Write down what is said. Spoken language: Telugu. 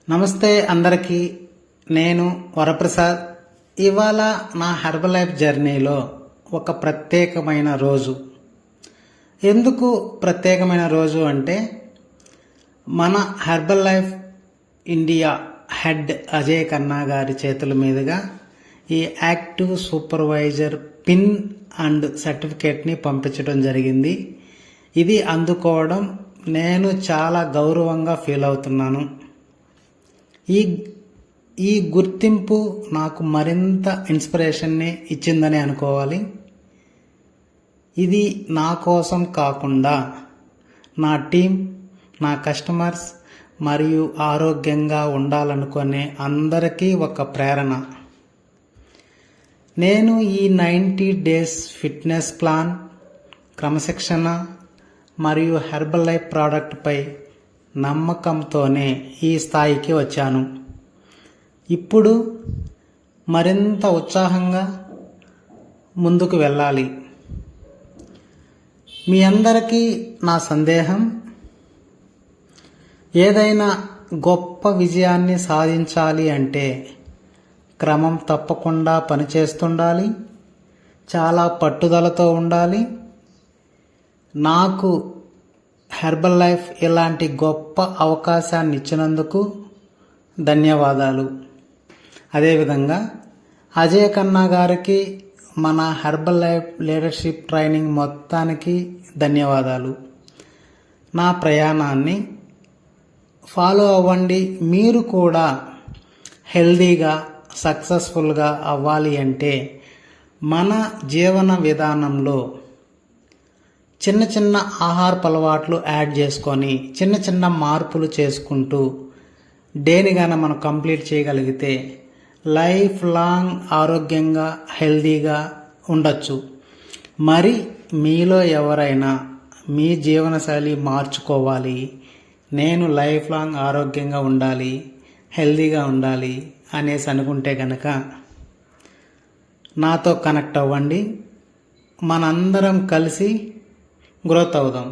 నమస్తే అందరికీ. నేను వరప్రసాద్. ఇవాళ నా హెర్బల్ లైఫ్ జర్నీలో ఒక ప్రత్యేకమైన రోజు. ఎందుకు ప్రత్యేకమైన రోజు అంటే, మన herbal life India head Ajay Khanna గారి చేతుల మీదుగా ఈ యాక్టివ్ సూపర్వైజర్ పిన్ అండ్ సర్టిఫికేట్ని పంపించడం జరిగింది. ఇది అందుకోవడం నేను చాలా గౌరవంగా ఫీల్ అవుతున్నాను. ఈ గుర్తింపు నాకు మరింత ఇన్స్పిరేషన్ని ఇచ్చిందని అనుకోవాలి. ఇది నా కోసం కాకుండా నా టీం, నా కస్టమర్స్ మరియు ఆరోగ్యంగా ఉండాలనుకునే అందరికీ ఒక ప్రేరణ. నేను ఈ 90 డేస్ ఫిట్నెస్ ప్లాన్, క్రమశిక్షణ మరియు హెర్బల్ లైఫ్ ప్రోడక్ట్పై నమ్మకంతోనే ఈ స్థాయికి వచ్చాను. ఇప్పుడు మరింత ఉత్సాహంగా ముందుకు వెళ్ళాలి. మీ అందరికీ నా సందేహం, ఏదైనా గొప్ప విజయాన్ని సాధించాలి అంటే క్రమం తప్పకుండా పనిచేస్తుండాలి, చాలా పట్టుదలతో ఉండాలి. నాకు హెర్బల్ లైఫ్ ఇలాంటి గొప్ప అవకాశాన్ని ఇచ్చినందుకు ధన్యవాదాలు. అదేవిధంగా అజయ్ ఖన్నా గారికి, మన హెర్బల్ లైఫ్ లీడర్షిప్ ట్రైనింగ్ మొత్తానికి ధన్యవాదాలు. నా ప్రయాణాన్ని ఫాలో అవ్వండి. మీరు కూడా హెల్దీగా, సక్సెస్ఫుల్గా అవ్వాలి అంటే మన జీవన విధానంలో చిన్న చిన్న ఆహారపు అలవాట్లు యాడ్ చేసుకొని చిన్న చిన్న మార్పులు చేసుకుంటూ డేనిగానే మనం కంప్లీట్ చేయగలిగితే లైఫ్ లాంగ్ ఆరోగ్యంగా, హెల్దీగా ఉండొచ్చు. మరి మీలో ఎవరైనా మీ జీవనశైలి మార్చుకోవాలి, నేను లైఫ్ లాంగ్ ఆరోగ్యంగా ఉండాలి, హెల్దీగా ఉండాలి అనేసి అనుకుంటే కనుక నాతో కనెక్ట్ అవ్వండి. మనందరం కలిసి గ్రోత్ అవుదాం.